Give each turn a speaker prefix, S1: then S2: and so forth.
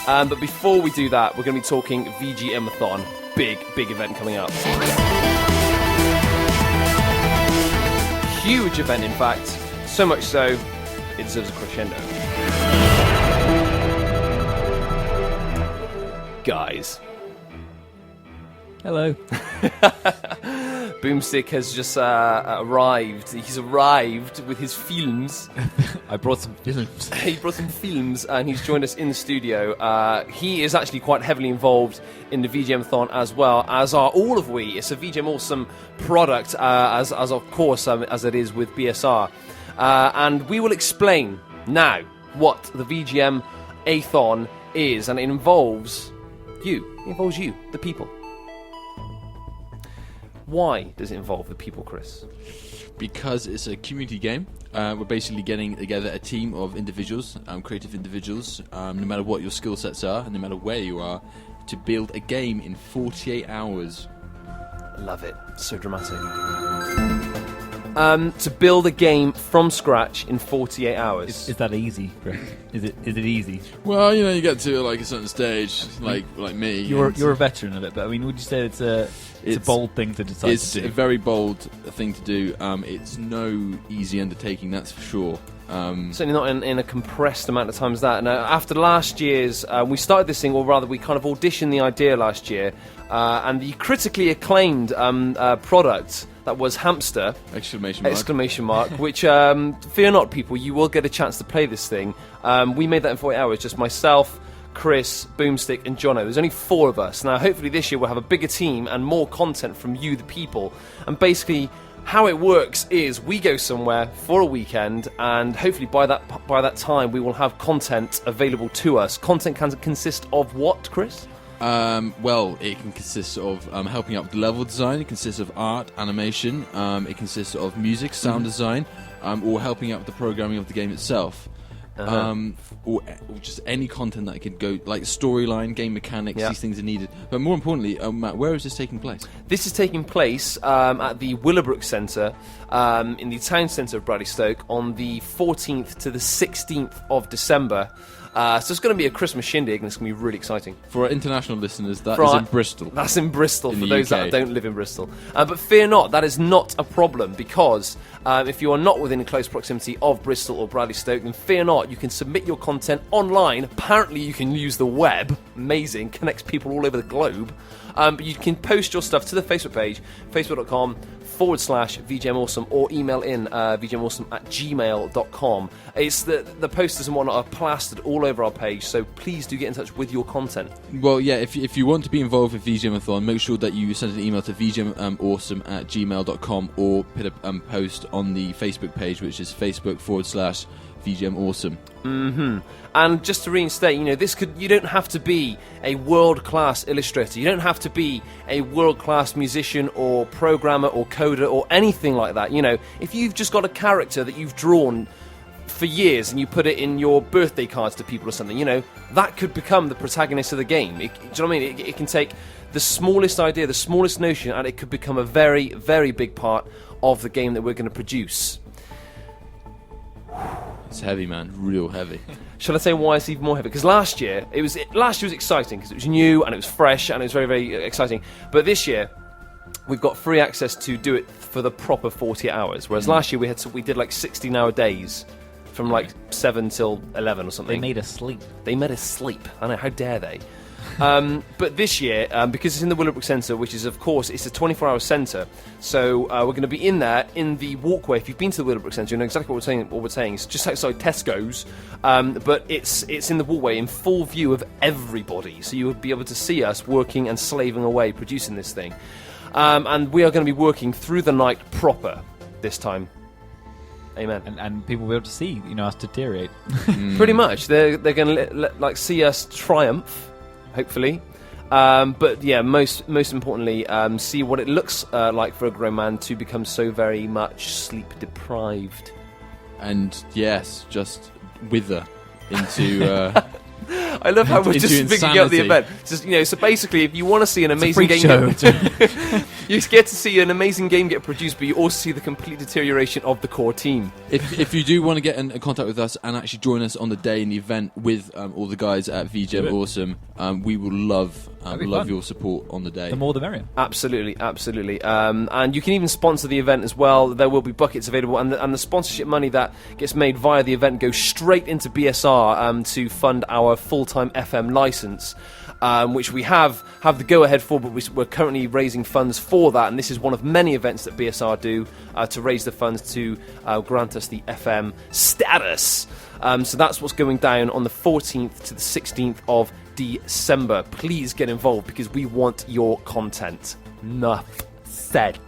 S1: But before we do that, we're going to be talking VGM-a-Thon. Big event coming up. Huge event, in fact. So much so, it deserves a crescendo. Guys.
S2: Hello.
S1: Boomstick has just arrived. He's arrived with his films.
S2: I brought some films.
S1: He brought some films, and he's joined us in the studio. He is actually quite heavily involved in the VGM-a-Thon as well, as are all of we. It's a VGM-Awesome product, as of course, as it is with BSR. And we will explain now what the VGM-a-Thon is, and it involves you. It involves you, the people. Why does it involve the people, Chris?
S3: Because it's a community game. We're basically getting together a team of individuals, creative individuals, no matter what your skill sets are, and no matter where you are, to build a game in 48 hours.
S1: Love it. So dramatic. To build a game from scratch in 48 hours.
S2: Is that easy, Chris? Is it easy?
S3: Well, you get to like a certain stage, like me.
S2: You're a veteran of it, but I mean, would you say it's a bold thing to decide to do?
S3: It's a very bold thing to do. It's no easy undertaking, that's for sure.
S1: Certainly not in a compressed amount of time as that. Now, after last year's, we started this thing, or rather we kind of auditioned the idea last year, and the critically acclaimed product that was Hamster! Exclamation mark. Which, fear not, people, you will get a chance to play this thing. We made that in 48 hours, just myself, Chris, Boomstick, and Jono. There's only 4 of us. Now, hopefully this year we'll have a bigger team and more content from you, the people. And basically, how it works is we go somewhere for a weekend, and hopefully by that time we will have content available to us. Content can consist of what, Chris?
S3: Well, it can consist of helping out with level design. It consists of art, animation. It consists of music, sound design, or helping out with the programming of the game itself. Or just any content that could go, like storyline, game mechanics. These things are needed. But more importantly, Matt, where is this taking place?
S1: This is taking place at the Willowbrook Centre in the town centre of Bradley Stoke on the 14th to the 16th of December. So it's going to be a Christmas shindig, and it's going to be really exciting.
S3: For our international listeners, that is in Bristol.
S1: That's in Bristol, for those
S3: UK.
S1: that don't live in Bristol. But fear not, that is not a problem, because if you are not within close proximity of Bristol or Bradley Stoke, then fear not, you can submit your content online. Apparently you can use the web. Amazing, connects people all over the globe. But you can post your stuff to the Facebook page, facebook.com/VGM-Awesome, or email in vgmawesome@gmail.com. It's the posters and whatnot are plastered all over our page, so please do get in touch with your content.
S3: Well, yeah, if you want to be involved with VGM-a-Thon, make sure that you send an email to vgmawesome@gmail.com, or put a post on the Facebook page, which is facebook.com/VGM-Awesome.
S1: And just to reinstate, you don't have to be a world-class illustrator. You don't have to be a world-class musician or programmer or coder or anything like that. If you've just got a character that you've drawn for years and you put it in your birthday cards to people or something, that could become the protagonist of the game. Do you know what I mean? It can take the smallest idea, the smallest notion, and it could become a very, very big part of the game that we're going to produce.
S3: It's heavy, man. Real heavy.
S1: Shall I say why it's even more heavy? Because last year was exciting because it was new and it was fresh and it was very, very exciting. But this year, we've got free access to do it for the proper 48 hours. Whereas last year we did like 16-hour days from like 7 till 11 or something.
S2: They made us sleep.
S1: I know, how dare they? But this year, because it's in the Willowbrook Centre, which is, of course, it's a 24-hour centre, so we're going to be in there, in the walkway. If you've been to the Willowbrook Centre, you know exactly what we're saying. It's just outside Tesco's, but it's in the walkway in full view of everybody, so you would be able to see us working and slaving away, producing this thing. And we are going to be working through the night proper this time. Amen.
S2: And people will be able to see, us deteriorate.
S1: Pretty much. They're going to see us triumph, hopefully. But yeah, most importantly, see what it looks like for a grown man to become so very much sleep deprived.
S3: And yes, just wither into...
S1: I love how we're
S3: Into
S1: just picking up the
S3: insanity.
S1: event. Just, so basically, if you want to see an
S2: It's a
S1: amazing
S2: freak
S1: game,
S2: show.
S1: you get to see an amazing game get produced, but you also see the complete deterioration of the core team.
S3: If you do want to get in contact with us and actually join us on the day in the event with all the guys at VGM-a-Thon, we will love
S2: be fun.
S3: your support on the day.
S2: The more the merrier.
S1: Absolutely. And you can even sponsor the event as well. There will be buckets available, and the sponsorship money that gets made via the event goes straight into BSR to fund our full-time FM license, which we have the go-ahead for, but we're currently raising funds for that, and this is one of many events that BSR do to raise the funds to grant us the FM status. So that's what's going down on the 14th to the 16th of December. Please get involved because we want your content. Enough said! !